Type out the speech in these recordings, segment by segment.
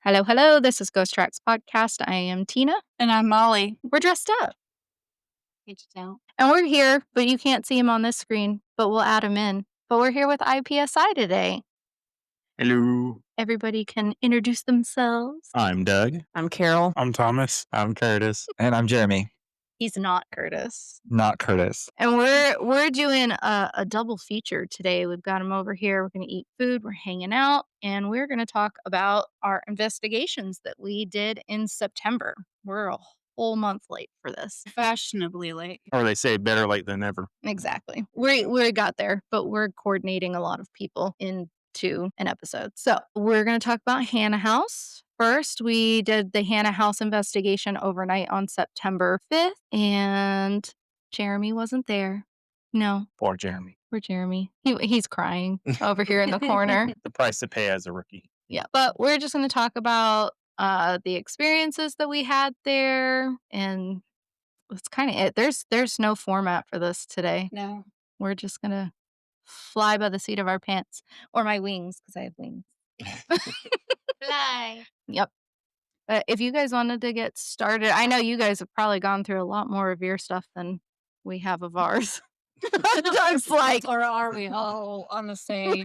Hello, hello. This is Ghost Tracks Podcast. I am Tina. And I'm Molly. We're dressed up. Can't you tell? And we're here, but you can't see him on this screen, but we'll add him in. But we're here with I-PSI today. Hello. Everybody can introduce themselves. I'm Doug. I'm Carol. I'm Thomas. I'm Curtis. And I'm Jeremy. He's not Curtis. Not Curtis. And we're doing a double feature today. We've got him over here. We're going to eat food. We're hanging out. And we're going to talk about our investigations that we did in September. We're a whole month late for this. Fashionably late. Or they say better late than never. Exactly. We got there, but we're coordinating a lot of people into an episode. So we're going to talk about Hannah House. First, we did the Hannah House investigation overnight on September 5th, and Jeremy wasn't there. No, Poor Jeremy. poor Jeremy. He's crying over here in the corner. The price to pay as a rookie. Yeah, but we're just going to talk about the experiences that we had there, and that's kind of it. There's no format for this today. No. We're just gonna fly by the seat of our pants or my wings because I have wings. Fly. Yep. If you guys wanted to get started, I know you guys have probably gone through a lot more of your stuff than we have of ours. Doug's like, Or are we all on the same?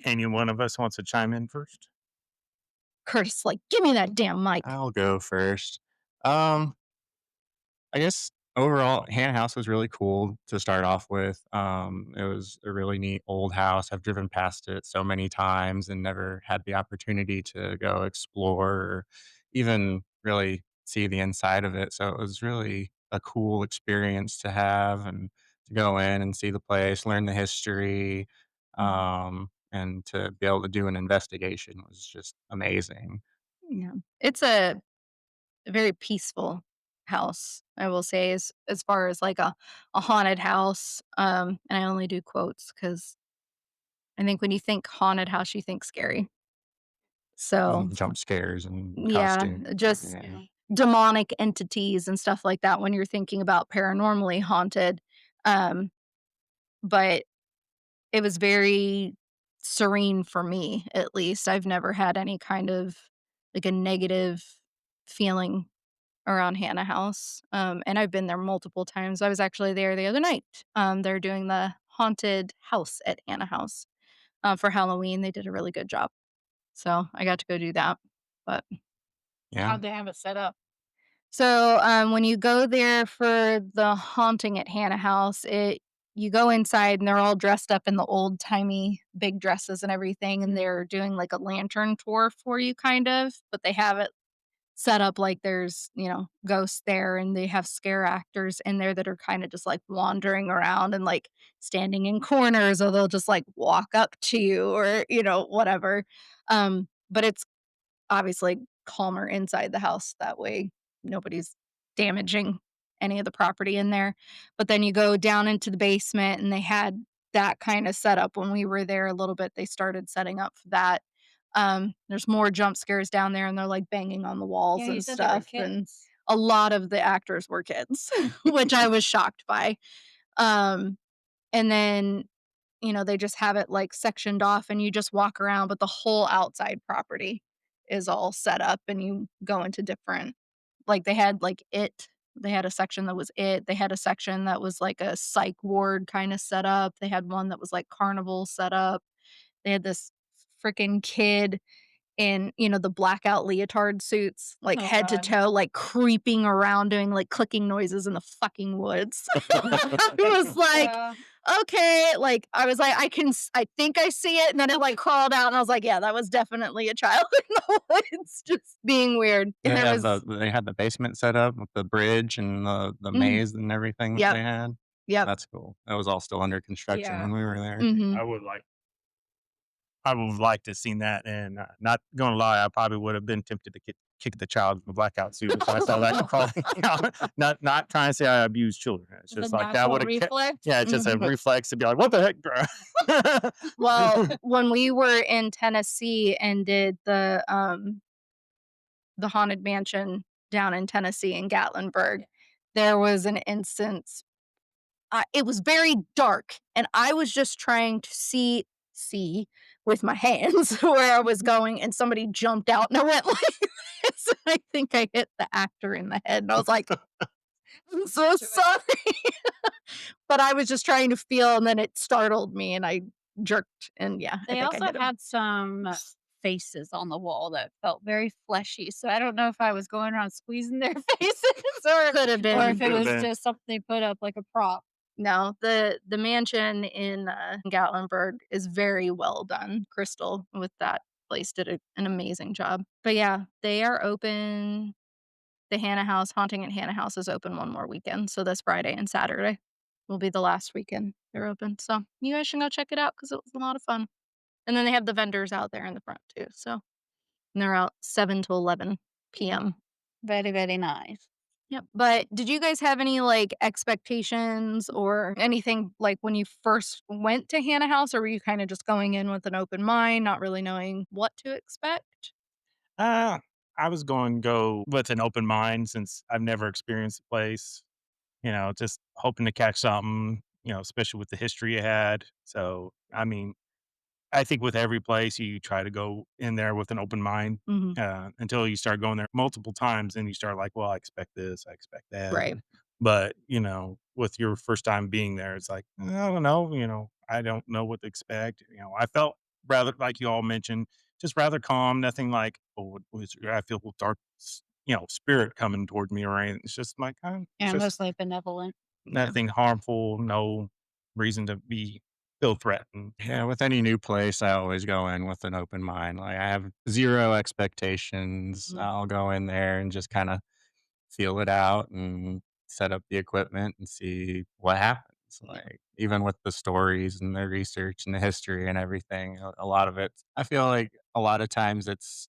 Any one of us wants to chime in first? Curtis, like, give me that damn mic. I'll go first. I guess overall, Hannah House was really cool to start off with. It was a really neat old house. I've driven past it so many times and never had the opportunity to go explore or even really see the inside of it. So it was really a cool experience to have and to go in and see the place, learn the history, and to be able to do an investigation was just amazing. Yeah. It's a very peaceful house, I will say, as far as like a haunted house. And I only do quotes because I think when you think haunted house, you think scary. So Jump scares and yeah, costumes. just Yeah. demonic entities and stuff like that when you're thinking about paranormally haunted. Um, but it was very serene for me, at least. I've never had any kind of like a negative feeling around Hannah House. And I've been there multiple times. I was actually there the other night. They're doing the haunted house at Hannah House for Halloween. They did a really good job. So I got to go do that. But Yeah. How'd they have it set up? so when you go there for the haunting at Hannah House, you go inside and they're all dressed up in the old timey big dresses and everything, and they're doing like a lantern tour for you, kind of. But they have it set up like there's ghosts there, and they have scare actors in there that are kind of just like wandering around and like standing in corners, or they'll just like walk up to you or whatever. But it's obviously calmer inside the house. That way, nobody's damaging any of the property in there. But then you go down into the basement, and they had that kind of setup when we were there a little bit. They started setting up for that. There's more jump scares down there, and they're like banging on the walls Yeah, you and said they were stuff. And kids. a lot of the actors were kids, which I was shocked by. Um, and then they just have it like sectioned off and you just walk around, but the whole outside property is all set up and you go into different, like they had like they had a section that was they had a section that was like a psych ward kind of set up. They had one that was like carnival set up. They had this freaking kid in, the blackout leotard suits, like Oh, head to God. toe, like creeping around doing like clicking noises in the fucking woods. I was like, Yeah. okay, like I was like, I think I see it, and then it like crawled out, and I was like, yeah, that was definitely a child in the woods, just being weird. They And there was, they had the basement set up with the bridge and the maze and everything that Yep. they had. yep, That's cool. That was all still under construction Yeah. when we were there. mhm. I would like to have seen that, and not gonna lie, I probably would have been tempted to kick the child in the blackout suit if I saw that crawling out. Not trying to say I abuse children. It's The just like that natural would have reflex. yeah, it's just a reflex to be like, what the heck, bro? Well, when we were in Tennessee and did the haunted mansion down in Tennessee in Gatlinburg, there was an instance. It was very dark, and I was just trying to see with my hands where I was going, and somebody jumped out, and I went like this. I think I hit the actor in the head, and I was like, "I'm so sorry." But I was just trying to feel, and then it startled me, and I jerked, and yeah, I They think I also hit him. had some faces on the wall that felt very fleshy, so I don't know if I was going around squeezing their faces Could have or if been. it Could have was been. just something they put up like a prop. No, the mansion in, Gatlinburg is very well done. Crystal with that place did an amazing job. But yeah, they are open. The Hannah House Haunting at Hannah House is open one more weekend, so this Friday and Saturday will be the last weekend they're open. So you guys should go check it out because it was a lot of fun. And then they have the vendors out there in the front too. So and they're out 7 to 11 p.m. Very, very nice. Yep. But did you guys have any like expectations or anything like when you first went to Hannah House, or were you kind of just going in with an open mind, not really knowing what to expect? Uh, I was going to go with an open mind since I've never experienced the place. Just hoping to catch something. Especially with the history it had. So, I mean, I think with every place, you try to go in there with an open mind Hmm. until you start going there multiple times and you start like, well, I expect this, I expect that. Right. But, with your first time being there, it's like, I don't know, I don't know what to expect. I felt rather, like you all mentioned, just rather calm, nothing like, oh, I feel dark, spirit coming toward me or anything. It's just like, it's Yeah, just mostly benevolent. Yeah. nothing harmful, no reason to feel threatened. Yeah, with any new place, I always go in with an open mind. Like I have zero expectations. Mhm. I'll go in there and just kind of feel it out and set up the equipment and see what happens. Yeah. Like even with the stories and the research and the history and everything, a lot of it, I feel like a lot of times it's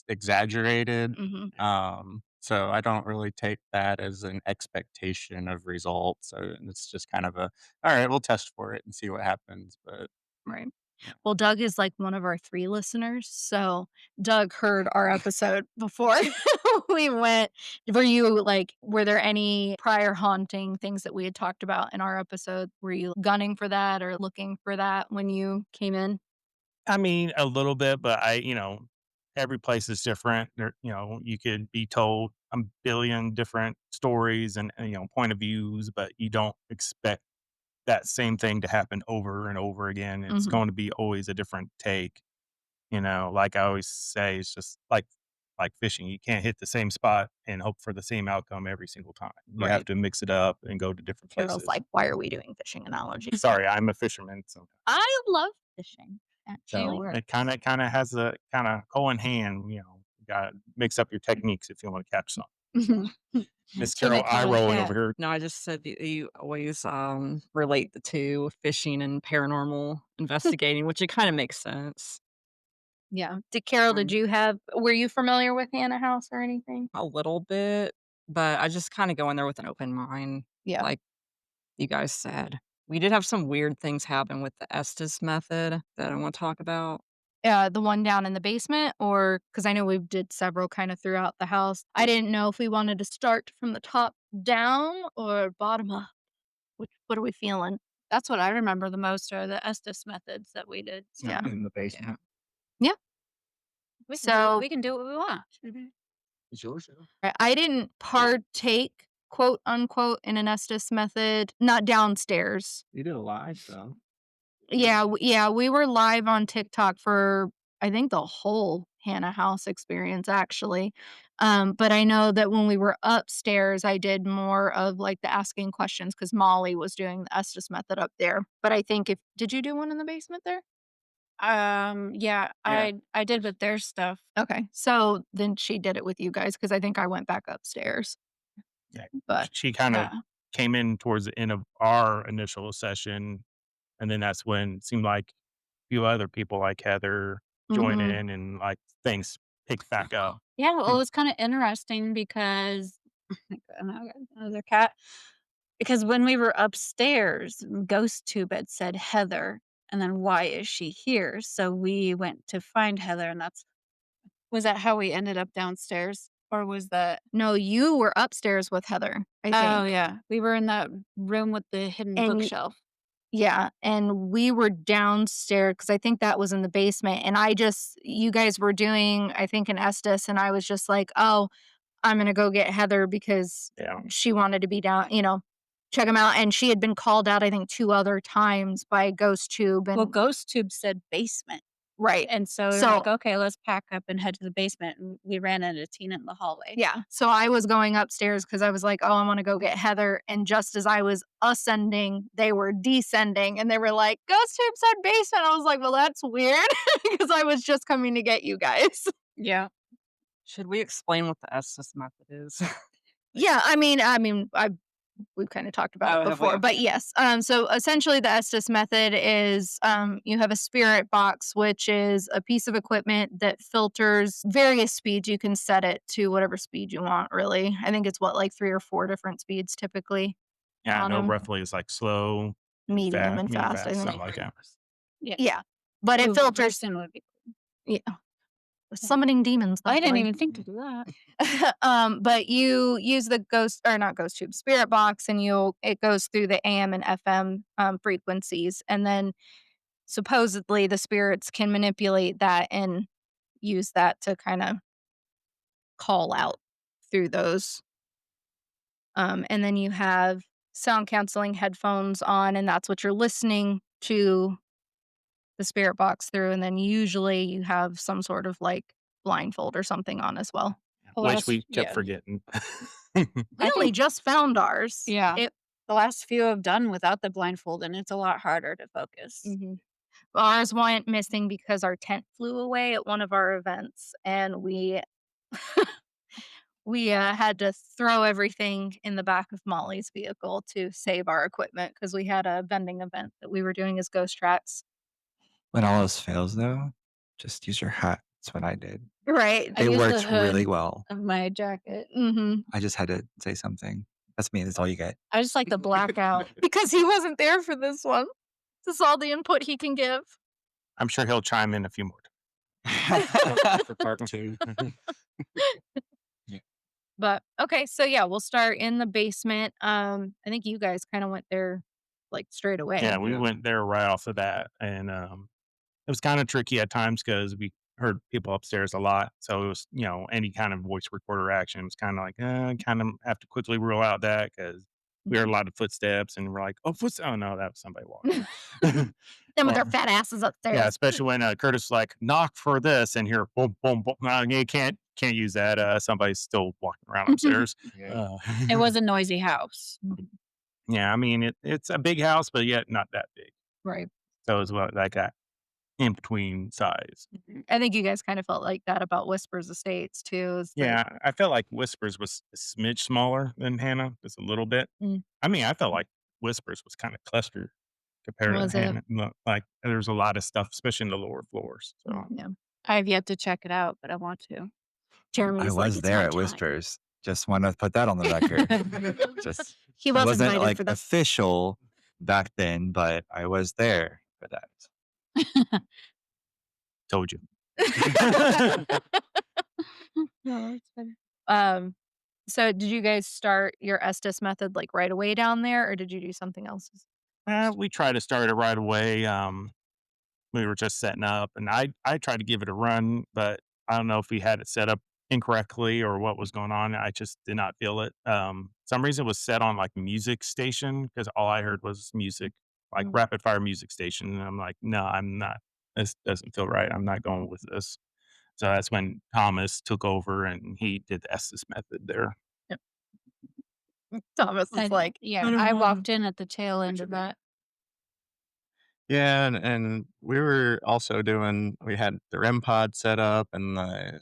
exaggerated. Mhm. So I don't really take that as an expectation of results. So it's just kind of a, all right, we'll test for it and see what happens. But Right. yeah. Well, Doug is like one of our 3 listeners, so Doug heard our episode before we went. Were there any prior haunting things that we had talked about in our episode? Were you gunning for that or looking for that when you came in? I mean, a little bit, but every place is different. You could be told a billion different stories and point of views, but you don't expect that same thing to happen over and over again. It's Mhm. going to be always a different take. Like I always say, it's just like fishing. You can't hit the same spot and hope for the same outcome every single time. You have Right. to mix it up and go to different Carol's places. like, "Why are we doing fishing analogies?" Sorry, I'm a fisherman, so I love fishing, so actually. it kinda has a kinda go in hand, you gotta mix up your techniques if you wanna catch something. Mhm. Miss So they Carol call eye it rolling that. over here. No, I just said that you always relate the two, fishing and paranormal investigating, which it kind of makes sense. Yeah. Carol, Um, were you familiar with Hannah House or anything? a little bit, but I just kind of go in there with an open mind, Yeah. like you guys said. We did have some weird things happen with the Estes method that I want to talk about. The one down in the basement, or because I know we did several kind of throughout the house. I didn't know if we wanted to start from the top down or bottom up. What are we feeling? That's what I remember the most are the Estes methods that we did. So Yeah. In the Yeah. basement. Yeah. So we can do what we want. It's yours. Yeah. I didn't partake, quote unquote, in an Estes method, not downstairs. You did a live though. Yeah, we were live on TikTok for I think the whole Hannah House experience actually. But I know that when we were upstairs, I did more of like the asking questions because Molly was doing the Estes method up there. But I think if did you do one in the basement there? Yeah, Yeah. I did with their stuff. Okay, so then she did it with you guys because I think I went back upstairs. Yeah. But She kinda yeah, came in towards the end of our initial session, and then that's when it seemed like a few other people like Heather join hmm in and, like, things pick back up. Yeah, well, it was kind of interesting because another cat. Because when we were upstairs, Ghost Tube had said Heather, and then why is she here? So we went to find Heather, and that's was that how we ended up downstairs, or was that? no, you were upstairs with Heather. I Oh think, yeah, we were in that room with the hidden and bookshelf. Yeah, and we were downstairs because I think that was in the basement, and you guys were doing, I think, an Estes, and I was just like, "Oh, I'm gonna go get Heather," because Yeah. she wanted to be down, check them out, and she had been called out, I think, 2 other times by Ghost Tube Well, and Ghost Tube said basement. right. And so we were So like, okay, let's pack up and head to the basement. And we ran into Tina in the hallway. yeah, so I was going upstairs because I was like, "Oh, I wanna go get Heather," and just as I was ascending, they were descending, and they were like, "Ghost Tube said basement." I was like, "Well, that's weird," because I was just coming to get you guys. Yeah. Should we explain what the Estes method is? Yeah, we've kinda talked about it Oh, have we? before, but Okay. yes, so essentially the Estes method is, you have a spirit box, which is a piece of equipment that filters various speeds. You can set it to whatever speed you want, really. I think it's what, like 3 or 4 different speeds typically Yeah, I on know them. roughly it's like slow, Medium and medium, fast, I fast, think. something like that. Yeah. Yeah, but it Ooh, very filters. soon would be. Yeah, Yeah. summoning demons, I that didn't boy. even think to do that. But you use the ghost or not ghost tube, spirit box, and it goes through the AM and FM, frequencies, and then supposedly the spirits can manipulate that and use that to kinda call out through those. And then you have sound canceling headphones on, and that's what you're listening to the spirit box through, and then usually you have some sort of, like, blindfold or something on as well. The Which last, we kept yeah. forgetting. We I only think, just found ours. yeah. The last few I've done without the blindfold, and it's a lot harder to focus. Mhm. Ours went missing because our tent flew away at one of our events, and we had to throw everything in the back of Molly's vehicle to save our equipment because we had a vending event that we were doing as ghost tracks. When all else fails, though, just use your hat. That's what I did. Right. I It used the worked really hood well. of my jacket. Mhm. I just had to say something. That's me. That's all you get. I just like the blackout. Because he wasn't there for this one. This is all the input he can give. I'm sure he'll chime in a few more For part two. Yeah. But okay, so yeah, we'll start in the basement. I think you guys kind of went there like straight Yeah, away. we Yeah. went there right off the bat, and it was kind of tricky at times because we heard people upstairs a lot. So it was, any kind of voice recorder action was kind of like, kind of have to quickly rule out that because we heard a lot of footsteps, and we're like, oh, footsteps! Oh no, that was somebody walking. Them with Well, their fat asses yeah, upstairs. especially when Curtis was like, knock for this, and here, boom, boom, boom. No, you can't use that. Somebody's still walking around upstairs. Yeah. It was a noisy house. Yeah, I mean it's a big house, but yet not that big. Right. So it's what like that in between size. I think you guys kind of felt like that about Whispers Estates too. Is that Yeah, I felt like Whispers was a smidge smaller than Hannah, just a little bit. Mm. I mean, I felt like Whispers was kind of clustered compared to was it? Hannah. Like there's a lot of stuff, especially in the lower floors. So Yeah. I have yet to check it out, but I want to. Jeremy I was like, was it's there my at time. Whispers. Just want to put that on the record. Just He it was wasn't invited like for the official back then, but I was there for that. told you. No, that's fine. So did you guys start your Estes method like right away down there, or did you do something else? We tried to start it right away. We were just setting up, and I tried to give it a run, but I don't know if we had it set up incorrectly or what was going on. I just did not feel it. Some reason it was set on like music station because all I heard was music, like Mm. rapid fire music station, and I'm like, no, I'm not. This doesn't feel right. I'm not going with this. So that's when Thomas took over and he did the Estes method there. Yep. Thomas is like, Yeah, don't I know. walked in at the tail end of that. Yeah, and we were also we had the REM pod set up and the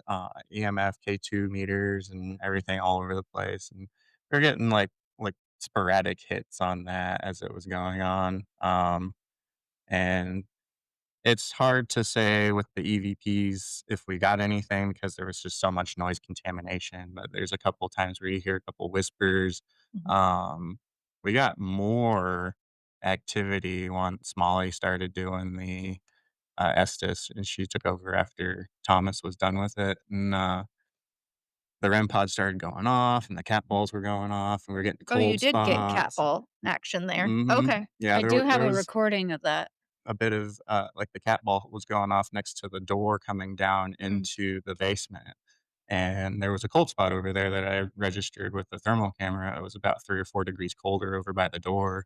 EMF K2 meters and everything all over the place, and we are getting like sporadic hits on that as it was going on. And it's hard to say with the EVPs if we got anything because there was just so much noise contamination. But there's a couple times where you hear a couple whispers. Mhm. We got more activity once Molly started doing the Estes, and she took over after Thomas was done with it. And the REM pod started going off and the cat balls were going off and we were getting Oh, you cold did get cat spots. ball action there. Mhm. Okay. Yeah, I do have there a was recording of that. a bit of, like, the cat ball was going off next to the door coming down Mm. into the basement, and there was a cold spot over there that I registered with the thermal camera. It was about 3 or 4 degrees colder over by the door,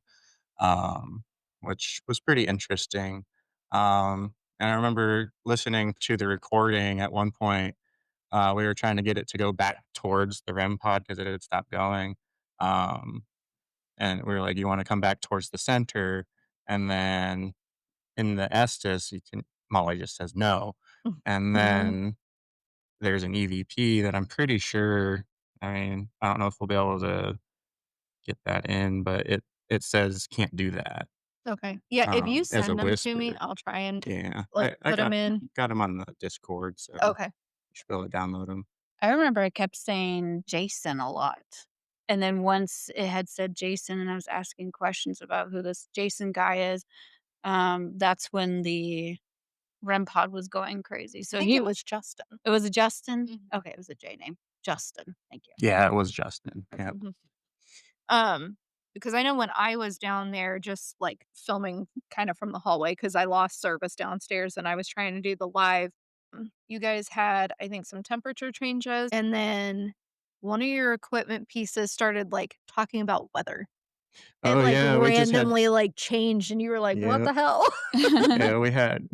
um, which was pretty interesting. And I remember listening to the recording at one point. We were trying to get it to go back towards the REM pod because it had stopped going. Um, and we were like, "You want to come back towards the center?" And then in the Estes, you can Molly just says no. And Mhm. then there's an EVP that I'm pretty sure. I mean, I don't know if we'll be able to get that in, but it says can't do that, Okay. Yeah, if you as a send them to me, whisper. I'll try and, Yeah, like, I put them in. got them on the Discord, so you Okay. should be able to download them. I remember I kept saying Jason a lot. And then once it had said Jason and I was asking questions about who this Jason guy is, that's when the REM pod was going crazy. I So think he it was Justin. it was a Justin? Mhm. Okay, it was a J name. Justin. Thank you. Yeah, it was Justin. Yep. Mhm. Um, because I know when I was down there just, like, filming kind of from the hallway, because I lost service downstairs and I was trying to do the live, you guys had, I think, some temperature changes, and then one of your equipment pieces started, like, talking about weather. It, Oh, like, yeah, we just had randomly, like, changed, and you were like, "What yeah. the hell?" Yeah, we had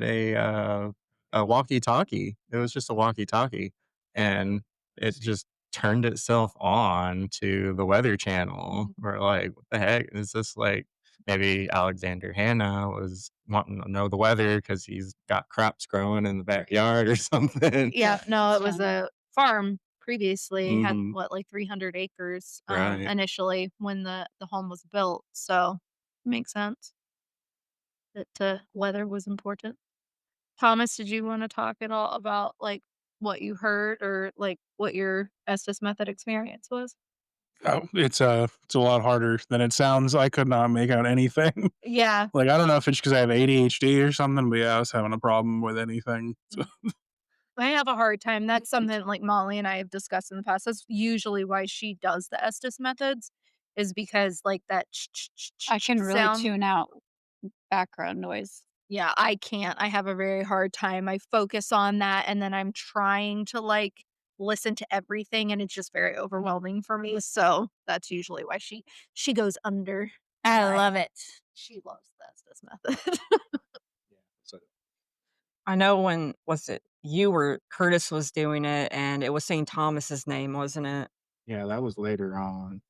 a walkie-talkie. It was just a walkie-talkie, and it just turned itself on to the Weather Channel. We're like, "What the heck? Is this like" maybe Alexander Hanna was wanting to know the weather because 'cause he's got crops growing in the backyard or something. Yeah, no, it was Yeah. a farm previously, had, Mhm. what, like, 300 acres, Right. initially when the home was built, so makes sense that, weather was important. Thomas, did you wanna talk at all about, like, what you heard or, like, what your Estes Method experience was? Oh, it's a lot harder than it sounds. I could not make out anything. Yeah. Like, I don't know if it's because I have ADHD or something, but yeah, I was having a problem with anything. So I have a hard time. That's something like Molly and I have discussed in the past. That's usually why she does the Estes methods, is because like that I can really sound. tune out background noise. Yeah, I can't. I have a very hard time. I focus on that and then I'm trying to like listen to everything and it's just very overwhelming for me. So that's usually why she goes under and I love it. she loves the Estes method. Yeah, so I know when was it you or Curtis was doing it, and it was saying Thomas's name, wasn't it? yeah, that was later on.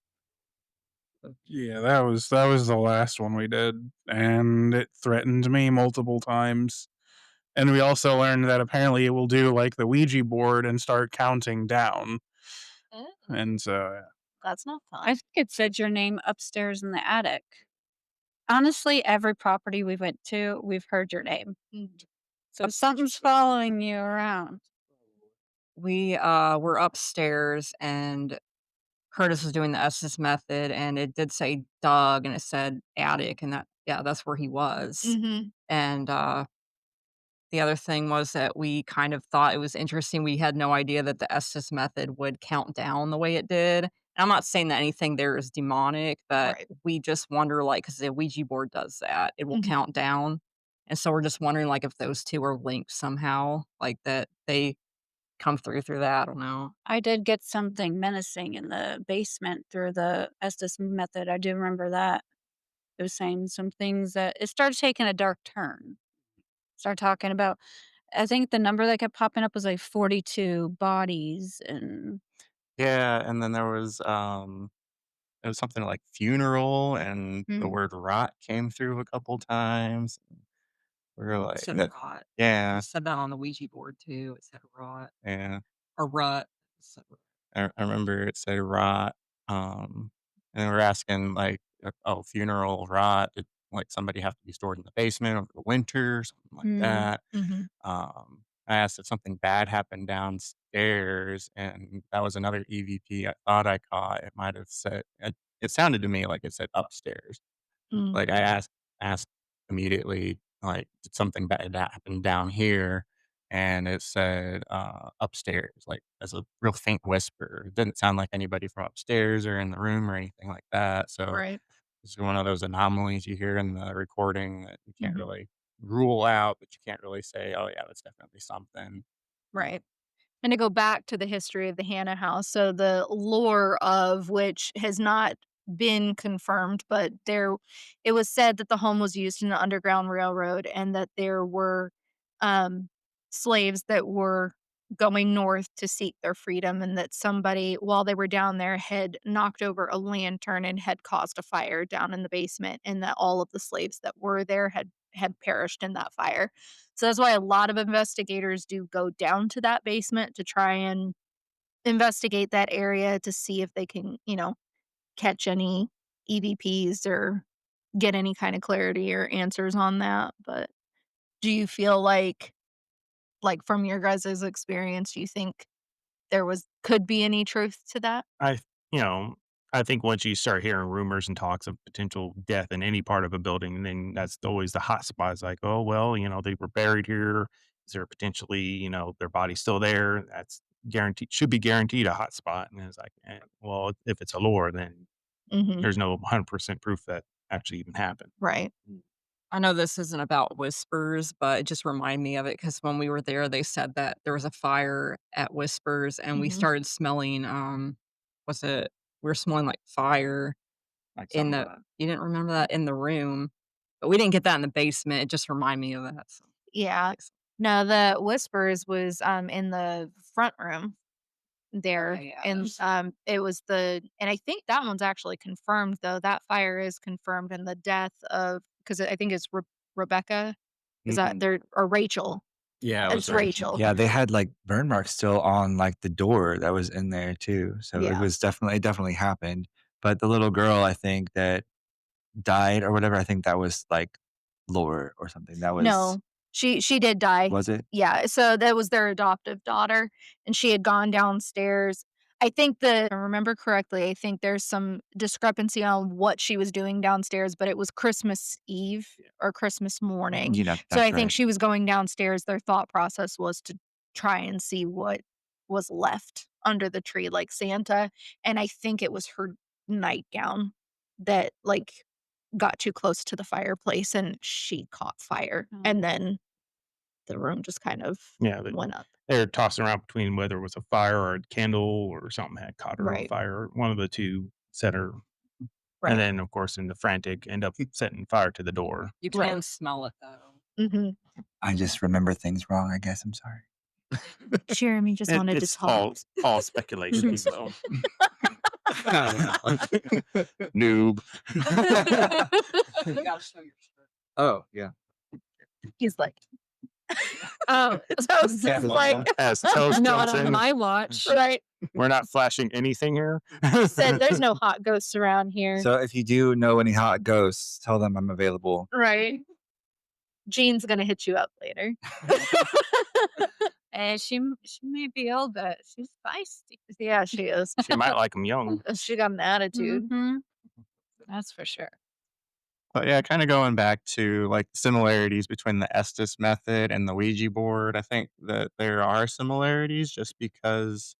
yeah, that was the last one we did, and it threatened me multiple times. And we also learned that apparently it will do like the Ouija board and start counting down. Oh, And so yeah. that's not I fun. think it said your name upstairs in the attic. Honestly, every property we went to, we've heard your name. Mm. So something's following you around. We, were upstairs, and Curtis was doing the Estes method, and it did say Doug, and it said attic, and that yeah, that's where he was. Mhm. And, the other thing was that we kind of thought it was interesting. We had no idea that the Estes method would count down the way it did. And I'm not saying that anything there is demonic, but Right. we just wonder, like, because the Ouija board does that, it will Mhm. count down. And so we're just wondering, like, if those two are linked somehow, like that they come through that. I don't know. I did get something menacing in the basement through the Estes method. I do remember that. It was saying some things that it started taking a dark turn. Start talking about I think the number that kept popping up was like 42 bodies and Yeah, and then there was, it was something like funeral, and the Mm. word rot came through a couple times. We were It like said that rot. It yeah, said that on the Ouija board too. It said rot yeah. or rut. It said rut. I remember it said rot, and we're asking like, "Oh, funeral rot, did, like, somebody have to be stored in the basement over the winter?" Something like mm, that. Mhm. I asked if something bad happened downstairs, and that was another EVP I thought I caught. It might have said it sounded to me like it said upstairs. Mm. Like, I asked immediately, like, "Did something bad happen down here?" and it said, upstairs, like, as a real faint whisper. It didn't sound like anybody from upstairs or in the room or anything like that, so Right. it's one of those anomalies you hear in the recording that you can't Mhm. really rule out, but you can't really say, "Oh, yeah, that's definitely something." Right. And to go back to the history of the Hannah house, so the lore of which has not been confirmed, but it was said that the home was used in the Underground Railroad and that there were um, slaves that were going north to seek their freedom, and that somebody, while they were down there, had knocked over a lantern and had caused a fire down in the basement, and that all of the slaves that were there had perished in that fire. So that's why a lot of investigators do go down to that basement to try and investigate that area to see if they can, catch any EVPs or get any kind of clarity or answers on that. But do you feel like from your guys' experience, do you think could be any truth to that? I you know, I think once you start hearing rumors and talks of potential death in any part of a building, then that's always the hot spot. It's like, oh well, they were buried here. Is there potentially, their body's still there? That's guaranteed, should be guaranteed a hot spot. And it's like, well, if it's a lore, then Mhm. there's no 100% proof that actually even happened. Right. I know this isn't about whispers, but it just reminded me of it because when we were there, they said that there was a fire at Whispers, and we Mhm. started smelling, was it we were smelling like fire Like in something the like that. you didn't remember that in the room, but we didn't get that in the basement. It just reminded me of that, so Yeah. No, the whispers was in the front room there, okay, yeah, and it was and I think that one's actually confirmed though. That fire is confirmed, and the death of, because I think it's Rebecca, is that Mhm. there, or Rachel? Yeah, it was It's Rachel. Rachel. Yeah, they had, like, burn marks still on, like, the door that was in there too, so Yeah. it definitely happened, but the little girl, I think, that died or whatever, I think that was, like, lore or something. That was No, she did die. was it? Yeah, so that was their adoptive daughter, and she had gone downstairs. I think if I remember correctly, I think there's some discrepancy on what she was doing downstairs, but it was Christmas Eve or Christmas morning. So That's I think right. she was going downstairs. Their thought process was to try and see what was left under the tree like Santa, and I think it was her nightgown that, got too close to the fireplace and she caught fire, Oh. and then the room just kind of Yeah, went up. they're tossing around between whether it was a fire or a candle or something had caught her on Right, fire. One of the two set her, and right, then of course in the frantic end up setting fire to the door. you right. can smell it though. Mhm. I just remember things wrong, I guess, I'm sorry. Jeremy just wanted to It's talk. all speculation. So Noob. You gotta show your shirt. Oh, yeah. He's like, oh, Toast Yeah. is like, as Toast Not jumps on in, my watch. right, we're not flashing anything here. said, "There's no hot ghosts around here." So if you do know any hot ghosts, tell them I'm available. Right. Jean's gonna hit you up later. And she may be old, but she's feisty. Yeah, she is. She might like them young. She got an attitude. Mhm. That's for sure. But yeah, kind of going back to like similarities between the Estes method and the Ouija board, I think that there are similarities just because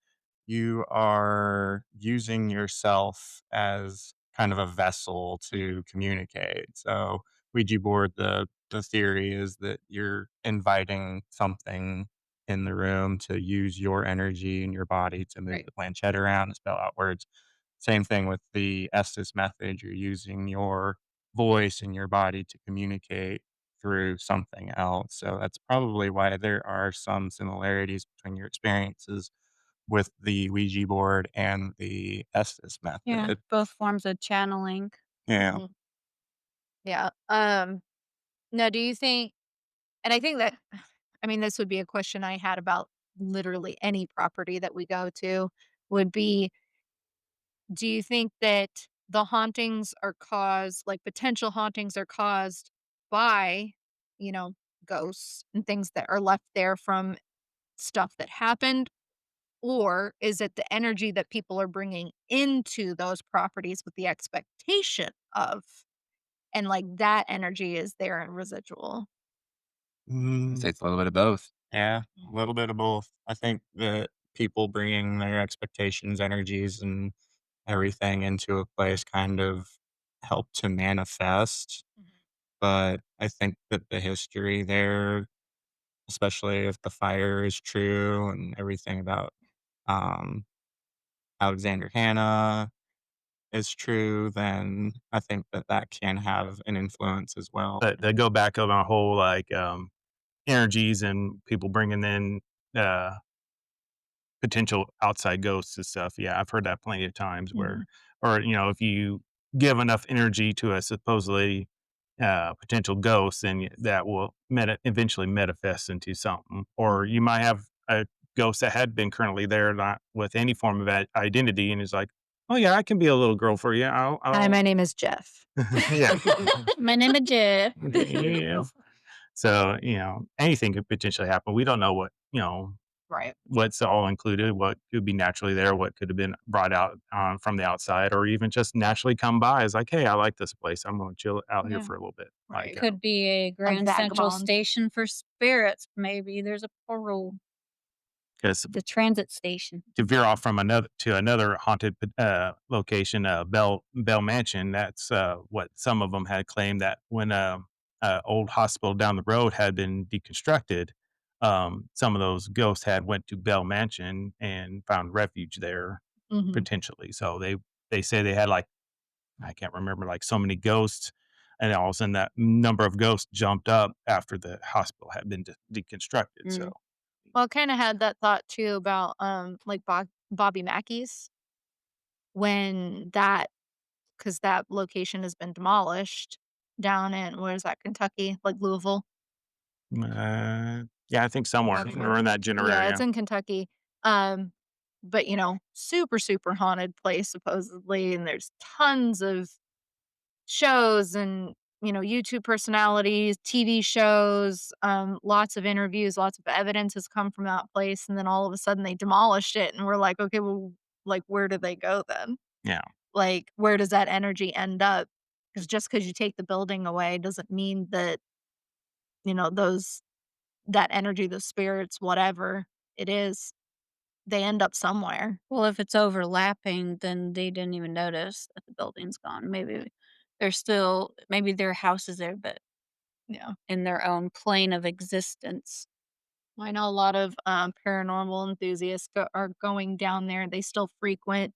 you are using yourself as kind of a vessel to communicate. So Ouija board, the theory is that you're inviting something in the room to use your energy and your body to move Right. the planchette around and spell out words. Same thing with the Estes method. You're using your voice and your body to communicate through something else. So that's probably why there are some similarities between your experiences with the Ouija board and the Estes Yeah, method. both forms of channeling. Yeah. Mhm. Yeah. Now do you think, and I think that, I mean, this would be a question I had about literally any property that we go to, would be, do you think that the hauntings are caused, like potential hauntings are caused by, you know, ghosts and things that are left there from stuff that happened? Or is it the energy that people are bringing into those properties with the expectation of, and like that energy is there and residual? I'd say it's a little bit of both. Yeah, a little bit of both. I think that people bringing their expectations, energies, and everything into a place kind of help to manifest. But I think that the history there, especially if the fire is true and everything about um, Alexander Hannah is true, then I think that that can have an influence as well. But they go back on a whole like energies and people bringing in uh, potential outside ghosts and stuff. Yeah, I've heard that plenty of times Mhm. where, or if you give enough energy to a supposedly potential ghost, then that will eventually manifest into something. Or you might have a ghost that had been currently there, not with any form of identity, and is like, "Oh yeah, I can be a little girl for you. Hi, I'll my name is Jeff. yeah, My name is Jeff. yeah." So anything could potentially happen. We don't know Right. what's all included, what could be naturally there, what could have been brought out from the outside, or even just naturally come by as like, hey, I like this place. I'm going to chill out here Yeah. for a little bit. Like, Right. Could be a A Grand Central vagabond. Station for spirits, maybe. There's a portal. because The transit station. to veer off from another haunted location, Bell Mansion. That's what some of them had claimed that when old hospital down the road had been deconstructed, some of those ghosts had went to Bell Mansion and found refuge there Mhm. potentially. So they say they had like I can't remember like so many ghosts. And all of a sudden, that number of ghosts jumped up after the hospital had been deconstructed. So Mm. Well, kinda had that thought too about, like, Bobby Mackey's when because that location has been demolished down in where is that, Kentucky? Like, Louisville? yeah, I think somewhere That's or in that general Yeah, it's area. in Kentucky. Um, but, super, super haunted place supposedly, and there's tons of shows and, YouTube personalities, TV shows, lots of interviews, lots of evidence has come from that place, and then all of a sudden they demolished it, and we're like, "Okay, well, like, where do they go then? Yeah. Like, where does that energy end up? Because just because you take the building away doesn't mean that, those that energy, those spirits, whatever it is, they end up somewhere." Well, if it's overlapping, then they didn't even notice that the building's gone. Maybe maybe their house is there, but Yeah. in their own plane of existence. I know a lot of, paranormal enthusiasts are going down there. They still frequent,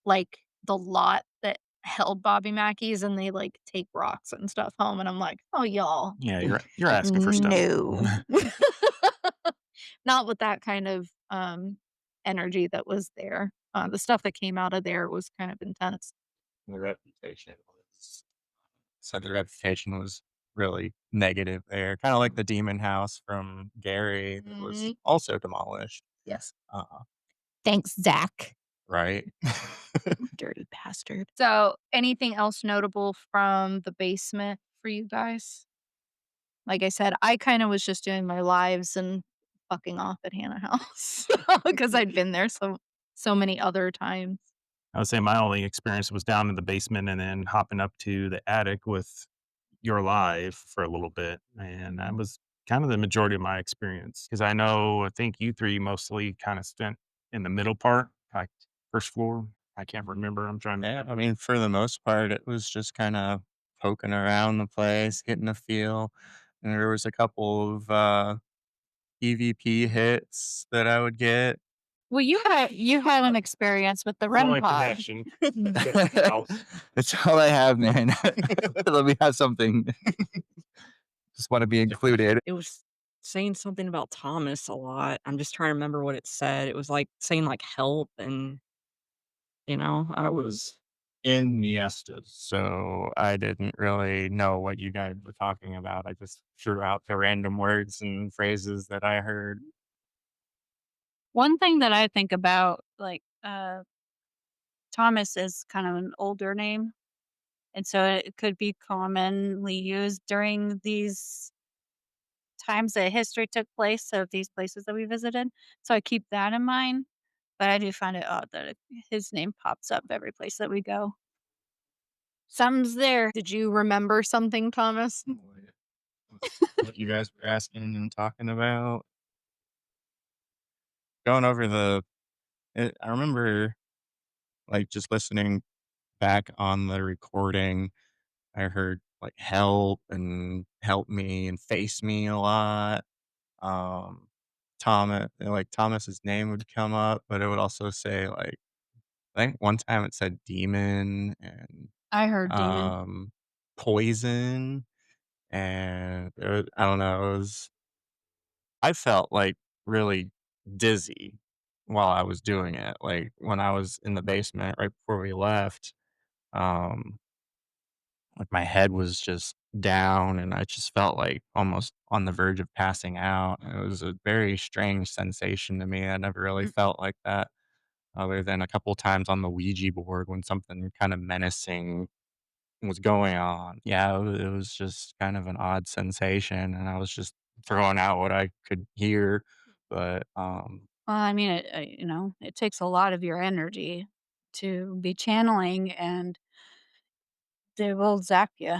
like, the lot that held Bobby Mackey's, and they, like, take rocks and stuff home, and I'm like, "Oh, y'all, Yeah, you're asking for stuff. no." Not with that kind of, energy that was there. The stuff that came out of there was kind of intense. The reputation was the reputation was really negative there, kind of like the demon house from Gary that was Mhm. also demolished. Yes. Uh, Thanks, Zach. right? Dirty bastard. So, anything else notable from the basement for you guys? Like I said, I kinda was just doing my lives and fucking off at Hannah House because 'cause I'd been there so many other times. I would say my only experience was down in the basement and then hopping up to the attic with your live for a little bit, and that was kind of the majority of my experience. Because I think you 3 mostly kinda spent in the middle part, like, first floor. I can't remember, I'm trying to Yeah, I mean, for the most part, it was just kind of poking around the place, getting a feel. And there was a couple of EVP hits that I would get. Well, you had an experience with the It's the REM only pod. connection. That's all I have, man. Let me have something. Just want to be included. It was saying something about Thomas a lot. I'm just trying to remember what it said. It was like saying like help and I was In Miestas, so I didn't really know what you guys were talking about. I just threw out the random words and phrases that I heard. One thing that I think about, like, Thomas is kind of an older name, and so it could be commonly used during these times that history took place of these places that we visited. So I keep that in mind, but I do find it odd that his name pops up every place that we go. Something's there. Did you remember something, Thomas? What you guys were asking and talking about. going over I remember, like, just listening back on the recording, I heard, like, "help" and "help me" and "face me" a lot. Um, Thomas's name would come up, but it would also say, like, I think one time it said "demon" and, I heard demon. um, "poison," and I don't know, I felt, like, really dizzy while I was doing it, like, when I was in the basement right before we left, um, like, my head was just down, and I just felt, like, almost on the verge of passing out. It was a very strange sensation to me. I never really Mm. felt like that other than a couple times on the Ouija board when something kinda menacing was going on. Yeah, it was just kind of an odd sensation, and I was just throwing out what I could hear, but, Well, I mean, it takes a lot of your energy to be channeling, and they will zap you.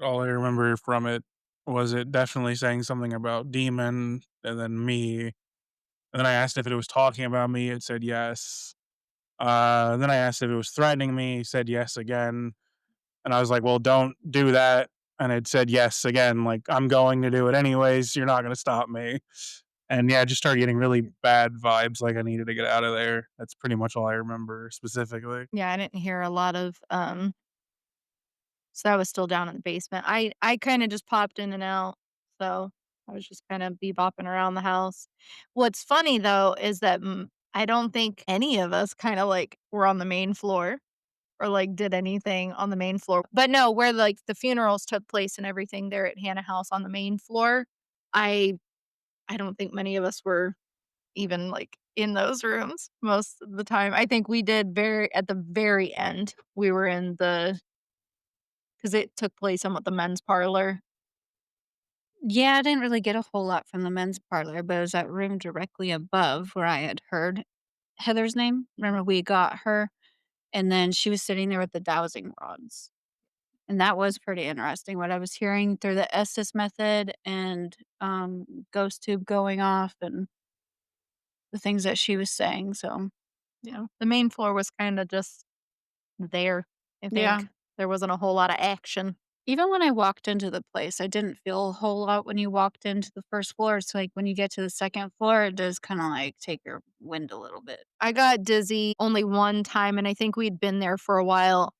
All I remember from it was it definitely saying something about demon and then me. And then I asked if it was talking about me. It said yes. Then I asked if it was threatening me. It said yes again. And I was like, well, don't do that. And it said yes again. Like, I'm going to do it anyways. You're not going to stop me. And yeah, I just started getting really bad vibes. Like, I needed to get out of there. That's pretty much all I remember specifically. Yeah, I didn't hear a lot of, so I was still down in the basement. I kinda just popped in and out, so I was just kinda bebopping around the house. What's funny, though, is that, I don't think any of us kinda, like, were on the main floor or, like, did anything on the main floor. But no, where, like, the funerals took place and everything there at Hannah House on the main floor, I I don't think many of us were even, like, in those rooms most of the time. I think we did very at the very end, we were in the, because it took place in, what, the men's parlor? Yeah, I didn't really get a whole lot from the men's parlor, but it was that room directly above where I had heard Heather's name. Remember, we got her, and then she was sitting there with the dowsing rods. And that was pretty interesting, what I was hearing through the Estes method and, ghost tube going off and the things that she was saying, so, The main floor was kinda just there, I yeah. think. There wasn't a whole lotta action. Even when I walked into the place, I didn't feel a whole lot when you walked into the first floor. It's like when you get to the second floor, it does kinda, like, take your wind a little bit. I got dizzy only one time, and I think we'd been there for a while,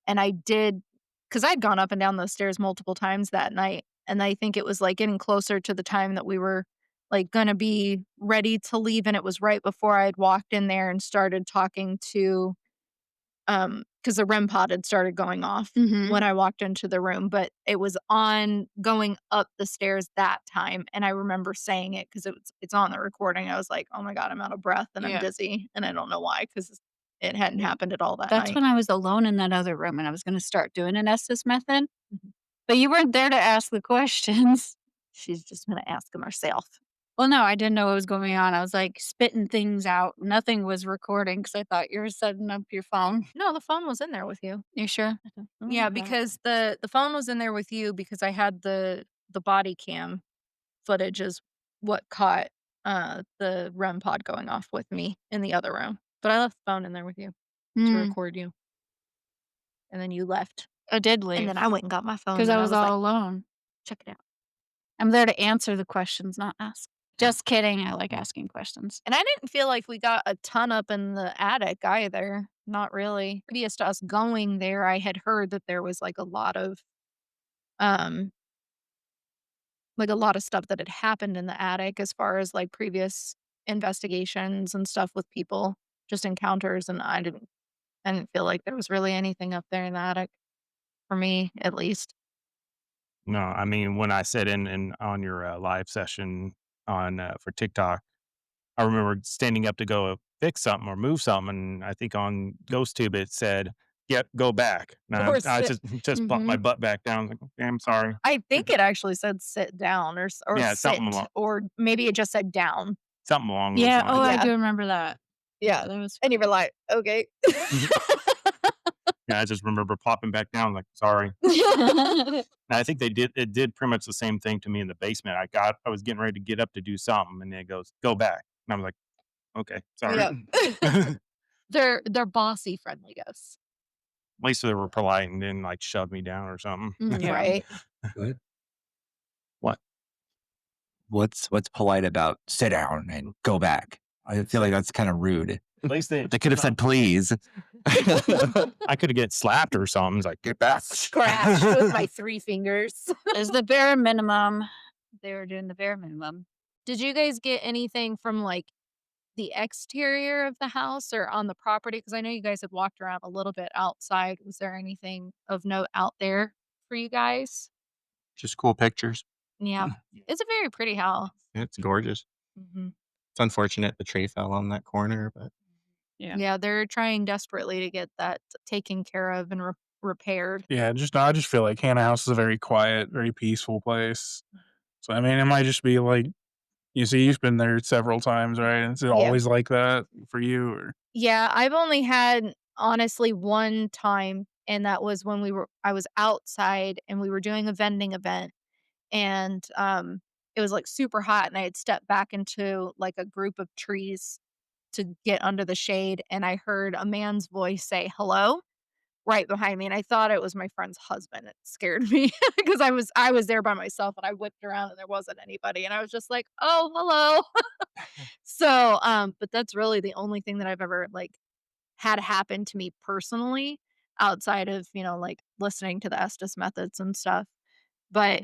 and I did, because 'cause I'd gone up and down those stairs multiple times that night, and I think it was, like, getting closer to the time that we were, like, gonna be ready to leave, and it was right before I'd walked in there and started talking to, because the REM pod had started going off Mhm. when I walked into the room, but it was on going up the stairs that time, and I remember saying it because it's on the recording. I was like, "Oh my god, I'm out of breath and I'm Yeah. dizzy," and I don't know why because it hadn't Yeah. happened at all that That's night. when I was alone in that other room, and I was gonna start doing an Estes method, Mhm. but you weren't there to ask the questions. She's just gonna ask him herself. Well, no, I didn't know what was going on. I was, like, spitting things out. Nothing was recording because I thought you were setting up your phone. No, the phone was in there with you. You sure? I don't Yeah, remember that. because the phone was in there with you because I had the body cam footage is what caught, the REM pod going off with me in the other room, but I left the phone in there with you to Mm, record you, and then you left, I did and leave then I went and got my phone, because and I I was was like, all alone. "Check it out." I'm there to answer the questions, not ask. Yeah. Just kidding, I like asking questions. And I didn't feel like we got a ton up in the attic either, not really. Previous to us going there, I had heard that there was, um like, a lot of stuff that had happened in the attic as far as, like, previous investigations and stuff with people, just encounters, and I didn't feel like there was really anything up there in the attic, for me, at least. No, I mean, when I said in on your, live session on, for TikTok, I remember standing up to go fix something or move something, and I think on GhostTube it said, "Yep, go back." And Or I sit. just bumped my Mhm. butt back down, I was like, "Okay, I'm sorry." I think it actually said sit down or Yeah, sit, or maybe it just said down. something along those Yeah, oh, lines. I Yeah, do remember that. yeah, Yeah, that was and you were like, "Okay." Yeah, I just remember popping back down, like, "Sorry." fun. And I think it did pretty much the same thing to me in the basement. I was getting ready to get up to do something, and it goes, "Go back." And I was like, okay, sorry. Yep. At They're bossy friendly ghosts. least they were polite and didn't like shove me down or something. Yeah. Right. What? What? What's polite about sit down and go back? I feel like that's kind of rude. At least they They could have said please. I could get slapped or something. It's like, get back. Scratched with my 3 fingers. Is the bare minimum. They were doing the bare minimum. Did you guys get anything from, like, the exterior of the house or on the property? Because I know you guys had walked around a little bit outside. Was there anything of note out there for you guys? Just cool pictures. Yeah. It's a very pretty house. It's gorgeous. Mhm. It's unfortunate the tree fell on that corner, but Yeah. Yeah, they're trying desperately to get that taken care of and repaired. Yeah, I just feel like Hannah House is a very quiet, very peaceful place. So I mean, it might just be like you see, you've been there several times, right? Is it Yeah. always like that for you? Or Yeah, I've only had honestly 1 time, and that was when I was outside and we were doing a vending event, and it was like super hot, and I had stepped back into like a group of trees to get under the shade, and I heard a man's voice say hello right behind me, and I thought it was my friend's husband. It scared me because I was there by myself, and I whipped around and there wasn't anybody, and I was just like, "Oh, hello." So, but that's really the only thing that I've ever like had happen to me personally outside of, like listening to the Estes methods and stuff. But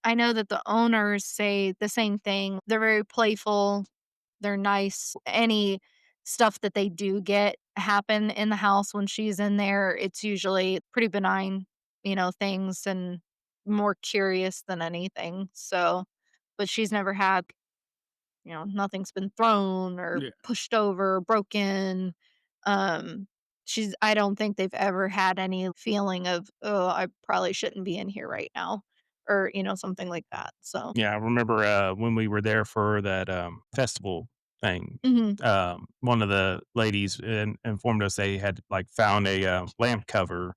I know that the owners say the same thing. They're very playful, they're nice. Any stuff that they do get happen in the house when she's in there, it's usually pretty benign, things and more curious than anything. So, but she's never had, nothing's been thrown or yeah, pushed over, broken. Um, I don't think they've ever had any feeling of, oh, I probably shouldn't be in here right now or, something like that. So, Yeah, I remember when we were there for that festival thing. mhm. One of the ladies informed us they had like found a lamp cover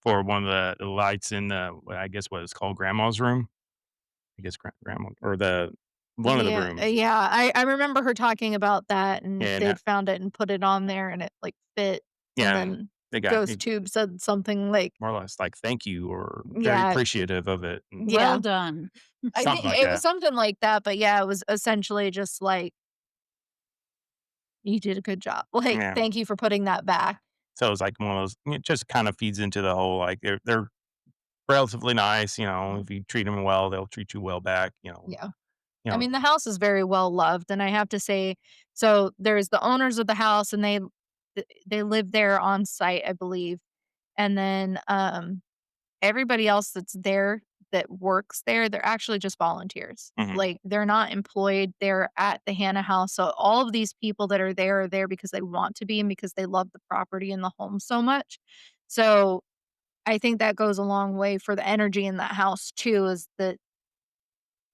for one of the lights in I guess what it's called, grandma's room. I guess grandma or the one of the Yeah, rooms. yeah, I remember her talking about that, and Yeah, and they'd found it and put it on there, and it, like, fit, and yeah, and then they got Ghost Tube said something like more or less like thank you or very yeah, appreciative of it. And yeah. Well done. I think something like it was that. something like that, but yeah, it was essentially just like, "You did a good job." Like, Yeah. "Thank you for putting that back." So it's like one of those. It just kind of feeds into the whole like they're relatively nice. If you treat them well, they'll treat you well back. Yeah. You I know. mean, the house is very well loved, and I have to say, so there's the owners of the house, and they live there on site, I believe, and then, everybody else that's there that works there, they're actually just volunteers. Mhm. Like, they're not employed, they're at the Hannah House, so all of these people that are there because they want to be and because they love the property and the home so much. So, I think that goes a long way for the energy in that house too, is that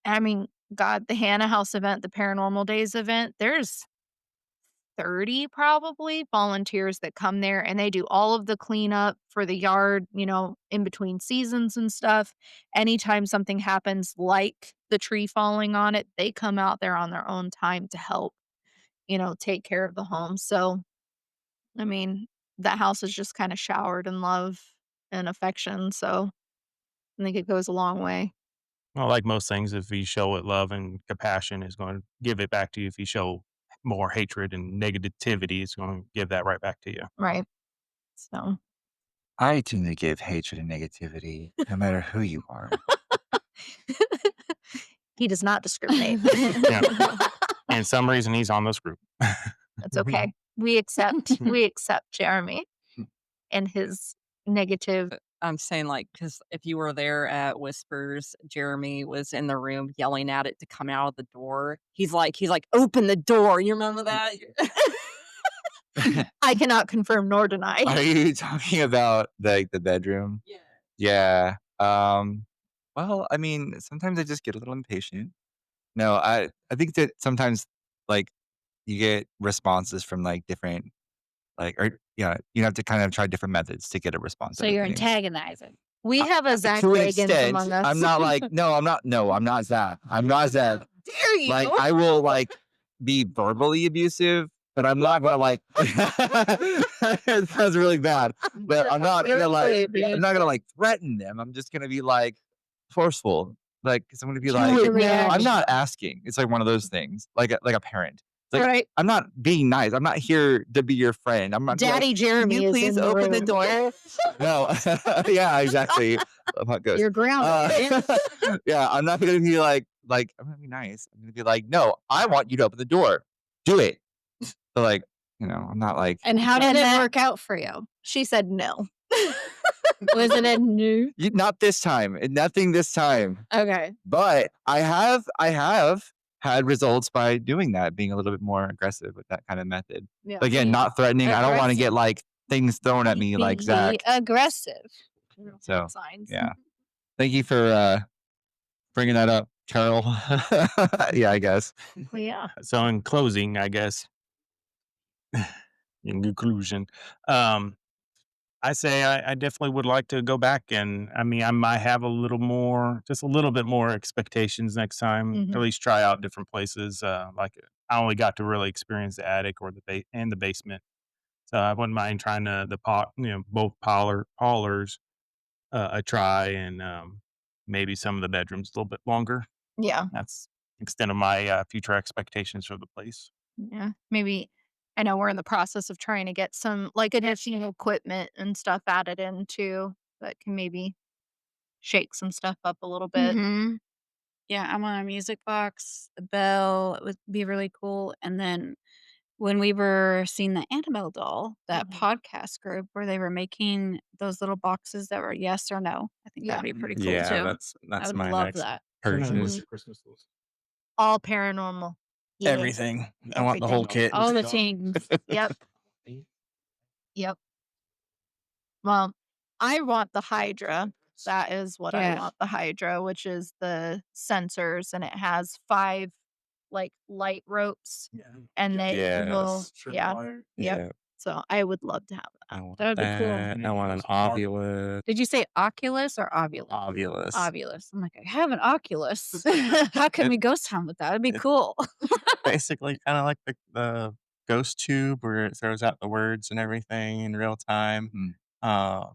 I mean, God, the Hannah House event, the Paranormal Days event, there's 30 probably volunteers that come there and they do all of the cleanup for the yard, in between seasons and stuff. Anytime something happens like the tree falling on it, they come out there on their own time to help, take care of the home. So, I mean, that house is just kind of showered in love and affection. So, I think it goes a long way. Well, like most things, if you show it love and compassion, it's going to give it back to you. If you show more hatred and negativity, it's going to give that right back to you. Right. So, I tend to give hatred and negativity no matter who you are. he does not discriminate. Yeah. And some reason he's on this group. That's okay. We accept Jeremy and his negative. I'm saying, like, because if you were there at Whispers, Jeremy was in the room yelling at it to come out of the door. He's like, "Open the door." You remember that? I cannot confirm nor deny. Are you talking about the bedroom? Yeah. Yeah. Well, I mean, sometimes I just get a little impatient. No, I think that sometimes like you get responses from like different or yeah, you have to kind of try different methods to get a response So out of you're things. antagonizing. We have a Zach To an Bagans extent, among us. I'm not like no, I'm not Zach. I'm not Zach. Dare you? Like I will like be verbally abusive, but I'm not gonna like. It sounds really bad, but I'm not gonna like threaten them. I'm just gonna be like forceful. Like, 'cause I'm gonna be like, I'm not asking. It's like one of those things, like a parent. It's like, Right. I'm not being nice. I'm not here to be your friend. I'm not like, Daddy can Jeremy you is please in the open the room. door? No. Yeah, exactly. Love how it goes. You're grounded. Yeah, I'm not gonna be like I'm gonna be nice. I'm gonna be like, no, I want you to open the door. Do it. So like, I'm not like And how did it work out for you? She said no. Wasn't it new? not this time. Nothing this time. Okay. But I have had results by doing that, being a little bit more aggressive with that kind of method. Yeah. But again, not threatening. I don't want to get Aggressive. like things thrown at me like Be Zach. aggressive. So Signs. yeah. Thank you for bringing that up, Carol. Yeah, I guess. Well, yeah. So in closing, I guess, in conclusion, I say I definitely would like to go back, and I mean, I might have just a little bit more expectations next time. Mhm. At least try out different places. Like I only got to really experience the attic or the basement, so I wouldn't mind trying both parlors a try, and maybe some of the bedrooms a little bit longer. Yeah. That's extent of my future expectations for the place. Yeah. Maybe I know we're in the process of trying to get some like additional equipment and stuff added in too that can maybe shake some stuff up a little bit. Mhm. Yeah, I want a music box, a bell, it would be really cool, and then when we were seeing the Annabelle doll, that podcast group where they were making those little boxes that were yes or no, I think Yeah. that'd be pretty cool Yeah, too. that's I would my love next that. purchase. Mhm. All paranormal. Yeah. Everything. I want the whole Everything. kit. All the things. Yep. Yep. Well, I want the Hydra. That is what I Yeah. want, the Hydra, which is the sensors, and it has 5, like, light ropes, and they will Yes. yeah, yep. Yeah. So, I would love to have I that. want That would be cool. that. I want an Ovilus. Did you say Oculus or Ovulus? Ovulus. Ovulus. I'm like, I have an Oculus. How can It- we ghost town with that? That'd be it- cool. Basically, kind of like the ghost tube where it throws out the words and everything in real time. Um,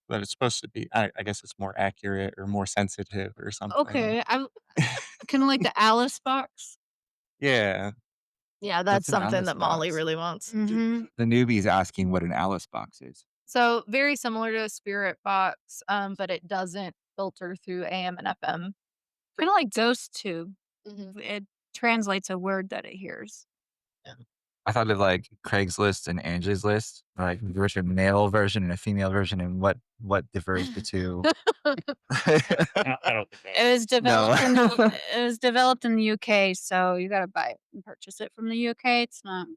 but it's supposed to be. I guess it's more accurate or more sensitive or something. Okay. I'm kind of like the Alice box. Yeah. Yeah, that's What's an something Alice that Molly box? really wants. Mm-hmm. The newbie's asking what an Alice box is. So, very similar to a spirit box, but it doesn't filter through AM and FM. Kind of like Ghost Tube. Mhm. It translates a word that it hears. I thought of like Craigslist and Angie's List, like there's a male version and a female version, and what differs the two. I don't think It was developed. No. It was developed in the UK, so you gotta buy it and purchase it from the UK. It's not.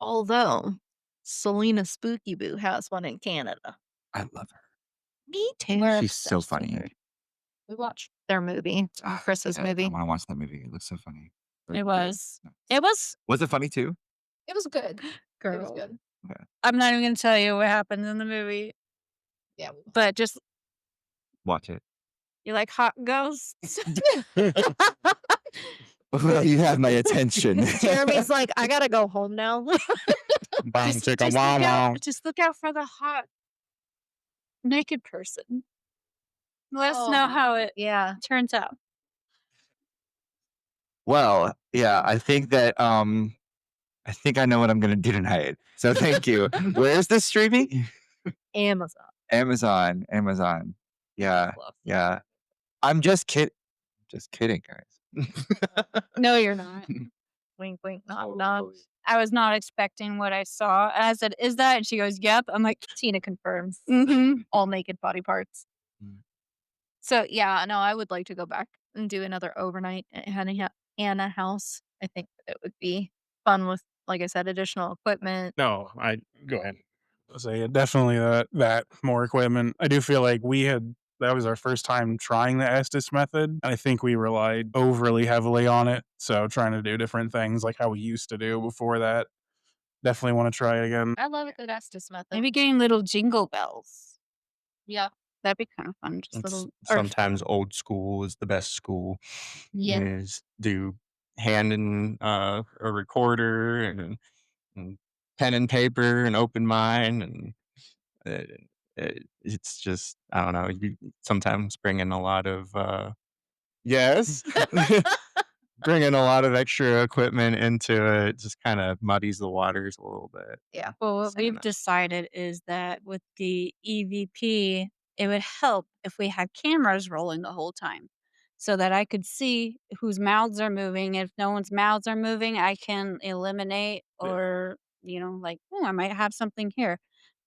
Although, Selena Spooky Boo has one in Canada. I love her. Me too. She's so funny. We watched their movie, Chris's I movie. want to watch that movie. It looks so funny. It was. It was. Was it funny too? It was good. It was Girl. good. I'm not even gonna tell you what happens in the movie, Yeah. but just Watch it. you like hot ghosts. Well, you have my attention. Jeremy's like, I gotta go home now. Just look out for the hot naked person. Let us know Oh, how it yeah. turns out. Well, yeah, I think that I think I know what I'm gonna do tonight. So thank you. Where is this streaming? Amazon. Amazon. Yeah. Yeah. I'm just kidding, guys. No, you're not. Wink, wink, nod, nod. I was not expecting what I saw. And I said, "Is that?" And she goes, "Yep." I'm like, Tina confirms. "Mm-hmm." All naked body parts. Mm. So, yeah, no, I would like to go back and do another overnight at Anna House. I think it would be fun with, like I said, additional equipment. No, I go ahead. So yeah, definitely that more equipment. I do feel like that was our first time trying the Estes method. I think we relied overly heavily on it. So trying to do different things like how we used to do before that. Definitely want to try it again. I love it. That's just method. Maybe getting little jingle bells. Yeah. That'd be kind of fun. Just It's little. Or, sometimes old school is the best school. Yeah. Is do handing a recorder and pen and paper and open mind and it's just I don't know. You sometimes bring in a lot of yes, bringing a lot of extra equipment into it just kind of muddies the waters a little bit. Yeah, Well, what same. we've decided is that with the EVP, it would help if we had cameras rolling the whole time so that I could see whose mouths are moving. If no one's mouths are moving, I can eliminate or, like, oh, I might have something here.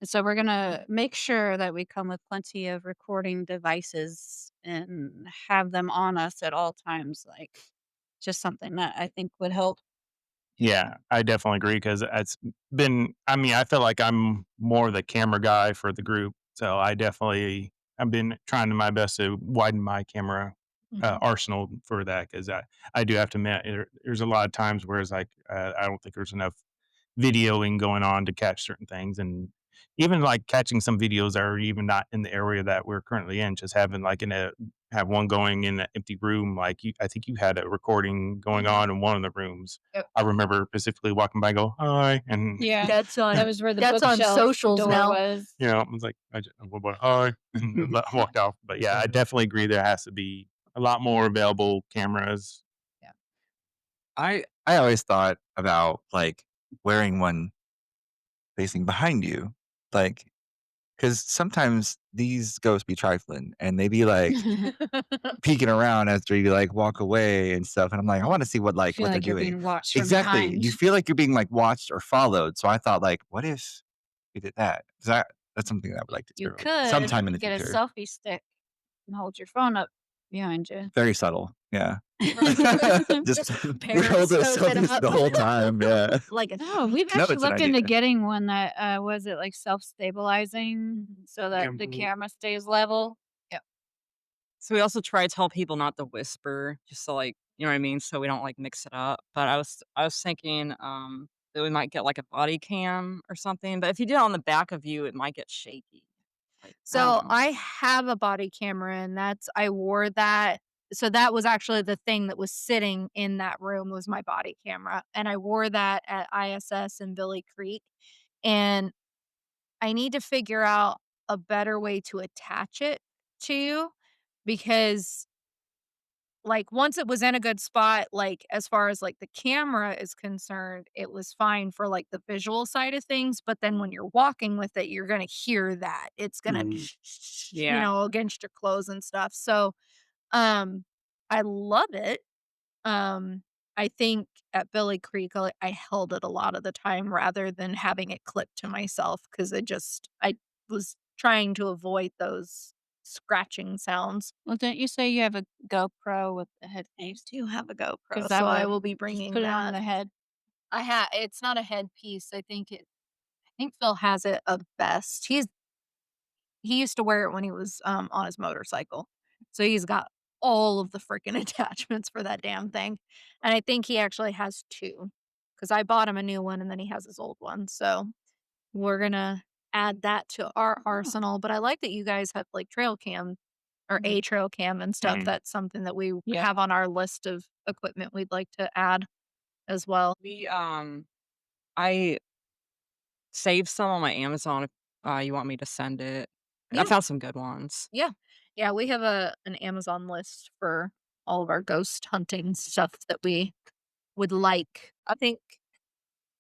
And so we're going to make sure that we come with plenty of recording devices and have them on us at all times. Like, just something that I think would help. Yeah, I definitely agree because it's been. I mean, I feel like I'm more the camera guy for the group, so I've been trying to my best to widen my camera Mhm. arsenal for that because I do have to admit there's a lot of times where it's like I don't think there's enough videoing going on to catch certain things, and even like catching some videos that are even not in the area that we're currently in, just having like in a have one going in an empty room. Like I think you had a recording going Mhm. on in one of the rooms. Yep. I remember specifically walking by, and go hi, and Yeah. That's That on was where the that's on bookshelf socials door now. was. I was like, what about hi, and walked off. But yeah, I definitely agree. There has to be a lot more available cameras. Yeah. I always thought about like wearing one facing behind you, like because sometimes these ghosts be trifling and they be like peeking around after you like walk away and stuff. And I'm like, I want to see You feel what they're like you're doing. being watched from Exactly. behind. You feel like you're being like watched or followed. So I thought like, what if we did that? That's something that I would like to You do could sometime in the get a future. selfie stick and hold your phone up behind you. Very subtle. Yeah. Just Just hold the periscope it selfies up the whole time. Yeah. like a No, we've No, actually it's an looked idea. into getting one that was it like self-stabilizing so that the Gimbal. camera stays level. So we also try to tell people not to whisper, just so like you know what I mean, so we don't like mix it up. But I was thinking that we might get like a body cam or something. But if you do it on the back of you, it might get shaky. Like I don't So know. I have a body camera and I wore that. So that was actually the thing that was sitting in that room was my body camera. And I wore that at ISS in Billy Creek. And I need to figure out a better way to attach it to you because like once it was in a good spot, like as far as like the camera is concerned, it was fine for like the visual side of things. But then when you're walking with it, you're gonna hear that. It's gonna Yeah. against your clothes and stuff. So um I love it. Um I think at Billy Creek I held it a lot of the time rather than having it clipped to myself because I was trying to avoid those scratching sounds. Well, didn't you say you have a GoPro with the head I case? do have a Because GoPro, that so I would will be just bringing put it on that. the head. It's not a headpiece. I think Phil has it a vest. He used to wear it when he was, on his motorcycle. So he's got all of the freaking attachments for that damn thing, and I think he actually has 2, because I bought him a new one and then he has his old one, so we're gonna add that to our Oh. arsenal, but I like that you guys have, like, trail cam or Mhm. a trail cam and stuff. Mhm. That's something that we Yeah. have on our list of equipment we'd like to add as well. We I saved some on my Amazon if you want me to send it. I Yeah. found some good ones. Yeah. Yeah, we have an Amazon list for all of our ghost hunting stuff that we would like. I think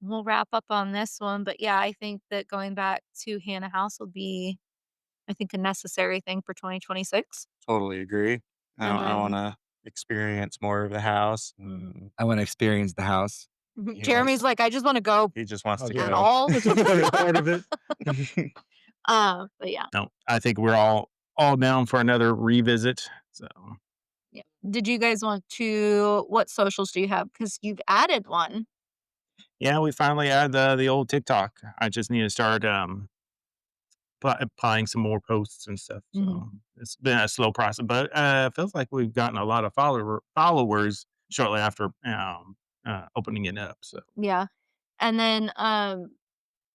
we'll wrap up on this one, but yeah, I think that going back to Hannah House will be, I think, a necessary thing for 2026. Totally agree. And I then wanna experience more of the house, I want to experience the house. Jeremy's yes. like, I just want to go He just wants Oh, to at yeah. go. all. Part of it. But yeah, No, I think we're all down for another revisit. So yeah. Did you guys want to? What socials do you have? Because you've added one. yeah, we finally added the old TikTok. I just need to start applying some more posts and stuff. Mhm. So it's been a slow process, but it feels like we've gotten a lot of followers shortly after opening it up. So Yeah, and then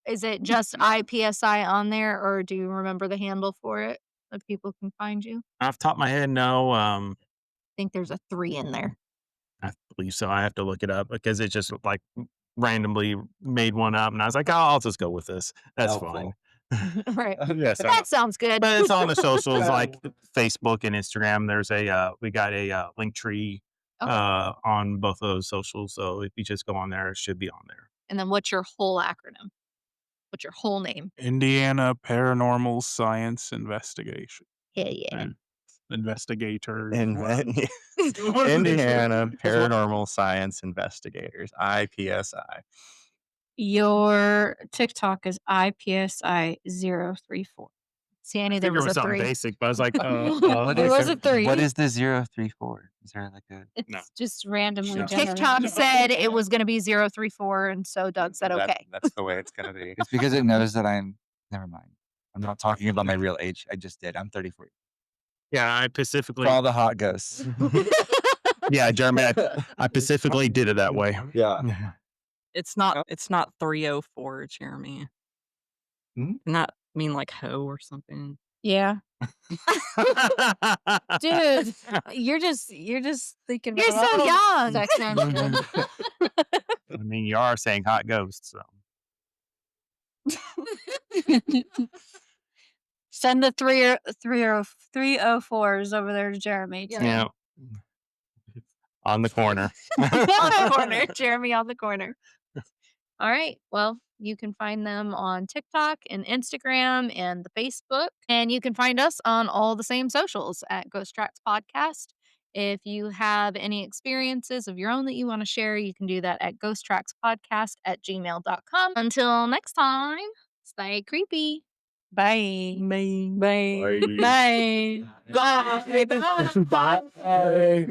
is it just I-PSI on there, or do you remember the handle for it that people can find you? off the top of my head, no. I think there's a 3 in there. I believe so. I have to look it up because it just like randomly made one up, and I was like, "Oh, I'll just go with this. That's fine." Helpful. Right. Yeah, so That sounds good. but it's on the socials like Facebook and Instagram. There's we got a link tree Okay. on both of those socials. So if you just go on there, it should be on there. And then what's your whole acronym? What's your whole name? Indiana Paranormal Science Investigation. Yeah, yeah. Investigators. Indiana Paranormal Science Investigators, I-PSI. Your TikTok is I-PSI 034. See, I I knew there figured it was was a something 3. basic, but I was like, There was a 3. What is the 034? Is there like a It's No. just randomly No. generated. TikTok said it was going to be 034, and so Doug said okay. That's the way it's gonna be. It's because it knows that never mind. I'm not talking about my real age. I just did. I'm 34. yeah, I For specifically, all the hot ghosts. yeah, Jeremy, I specifically did it that way. Yeah. It's not 304, Jeremy. Hmm? Not mean like hoe or something. Yeah. Dude, you're just thinking You're about so young. sex messages. I mean, you are saying hot ghosts, so. Send the 304s over there to Jeremy. too. Yeah. On the corner. On the corner. Jeremy on the corner. All right. Well, you can find them on TikTok and Instagram and the Facebook. And you can find us on all the same socials at Ghost Tracks Podcast. If you have any experiences of your own that you want to share, you can do that at ghosttrackspodcast@gmail.com. Until next time, stay creepy. Bye. Bye. Bye. Bye. Bye. Bye. Bye.